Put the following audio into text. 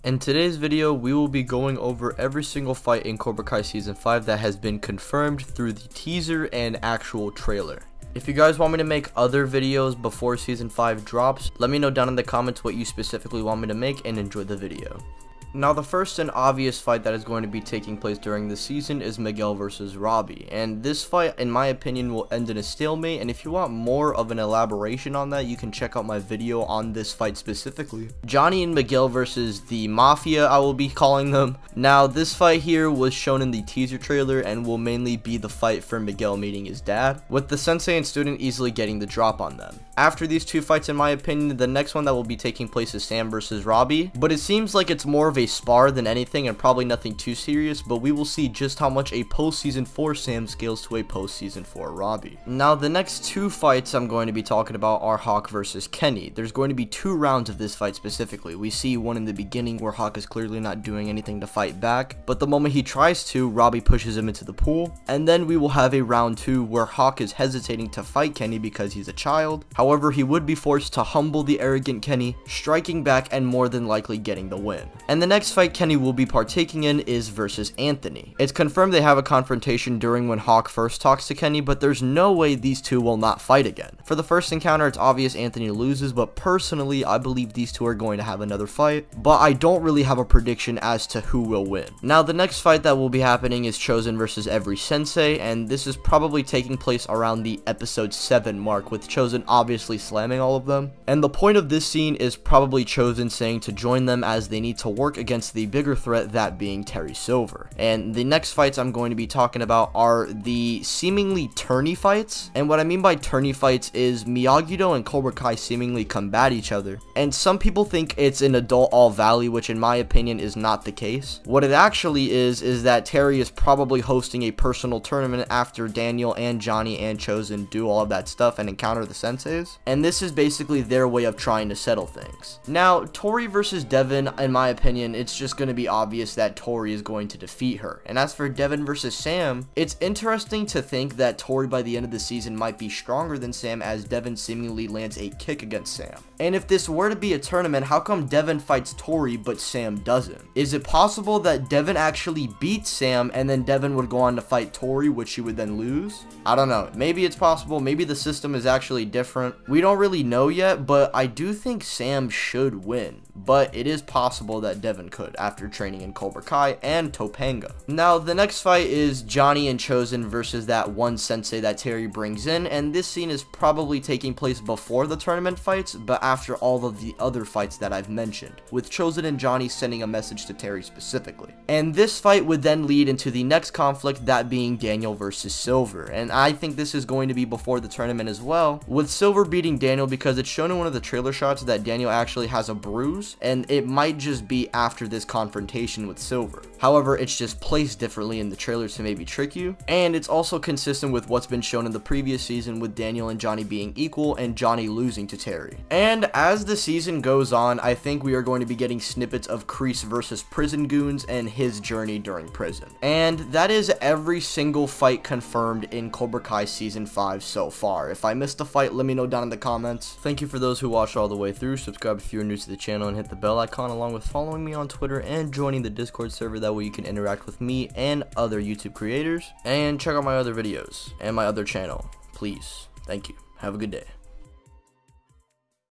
In today's video, we will be going over every single fight in Cobra Kai Season 5 that has been confirmed through the teaser and actual trailer. If you guys want me to make other videos before Season 5 drops, let me know down in the comments what you specifically want me to make, and enjoy the video. Now, the first and obvious fight that is going to be taking place during this season is Miguel versus Robbie, and this fight, in my opinion, will end in a stalemate. And if you want more of an elaboration on that, you can check out my video on this fight specifically. Johnny and Miguel versus the Mafia, I will be calling them. Now, this fight here was shown in the teaser trailer and will mainly be the fight for Miguel meeting his dad, with the sensei and student easily getting the drop on them. After these two fights, in my opinion, the next one that will be taking place is Sam versus Robbie, but it seems like it's more of a spar than anything and probably nothing too serious, but we will see just how much a post-season 4 Sam scales to a post-season 4 Robbie. Now, the next two fights I'm going to be talking about are Hawk versus Kenny. There's going to be two rounds of this fight specifically. We see one in the beginning where Hawk is clearly not doing anything to fight back, but the moment he tries to, Robbie pushes him into the pool, and then we will have a round 2 where Hawk is hesitating to fight Kenny because he's a child. However, he would be forced to humble the arrogant Kenny, striking back and more than likely getting the win. And the next fight Kenny will be partaking in is versus Anthony. It's confirmed they have a confrontation during when Hawk first talks to Kenny, but there's no way these two will not fight again. For the first encounter, it's obvious Anthony loses, but personally, I believe these two are going to have another fight, but I don't really have a prediction as to who will win. Now, the next fight that will be happening is Chozen versus Every Sensei, and this is probably taking place around the episode 7 mark, with Chozen obviously slamming all of them. And the point of this scene is probably Chozen saying to join them as they need to work against the bigger threat, that being Terry Silver. And the next fights I'm going to be talking about are the seemingly tourney fights. And what I mean by tourney fights is Miyagi-Do and Cobra Kai seemingly combat each other. And some people think it's an adult All Valley, which in my opinion is not the case. What it actually is that Terry is probably hosting a personal tournament after Daniel and Johnny and Chozen do all of that stuff and encounter the senseis. And this is basically their way of trying to settle things. Now, Tori versus Devin, in my opinion, it's just going to be obvious that Tori is going to defeat her. And as for Devin versus Sam, it's interesting to think that Tori by the end of the season might be stronger than Sam, as Devin seemingly lands a kick against Sam. And if this were to be a tournament, how come Devin fights Tori but Sam doesn't? Is it possible that Devin actually beats Sam and then Devin would go on to fight Tori, which she would then lose? I don't know. Maybe it's possible. Maybe the system is actually different. We don't really know yet, but I do think Sam should win. But it is possible that Devin could after training in Cobra Kai and Topanga. Now, the next fight is Johnny and Chozen versus that one sensei that Terry brings in, and this scene is probably taking place before the tournament fights, but after all of the other fights that I've mentioned, with Chozen and Johnny sending a message to Terry specifically. And this fight would then lead into the next conflict, that being Daniel versus Silver, and I think this is going to be before the tournament as well, with Silver beating Daniel because it's shown in one of the trailer shots that Daniel actually has a bruise, and it might just be after this confrontation with Silver. However, it's just placed differently in the trailers to maybe trick you, and it's also consistent with what's been shown in the previous season with Daniel and Johnny being equal and Johnny losing to Terry. And as the season goes on, I think we are going to be getting snippets of Kreese versus Prison Goons and his journey during prison. And that is every single fight confirmed in Cobra Kai Season 5 so far. If I missed a fight, let me know down in the comments. Thank you for those who watched all the way through. Subscribe if you're new to the channel and hit the bell icon, along with following me on Twitter and joining the Discord server. That way you can interact with me and other YouTube creators, and check out my other videos and my other channel, please. Thank you. Have a good day.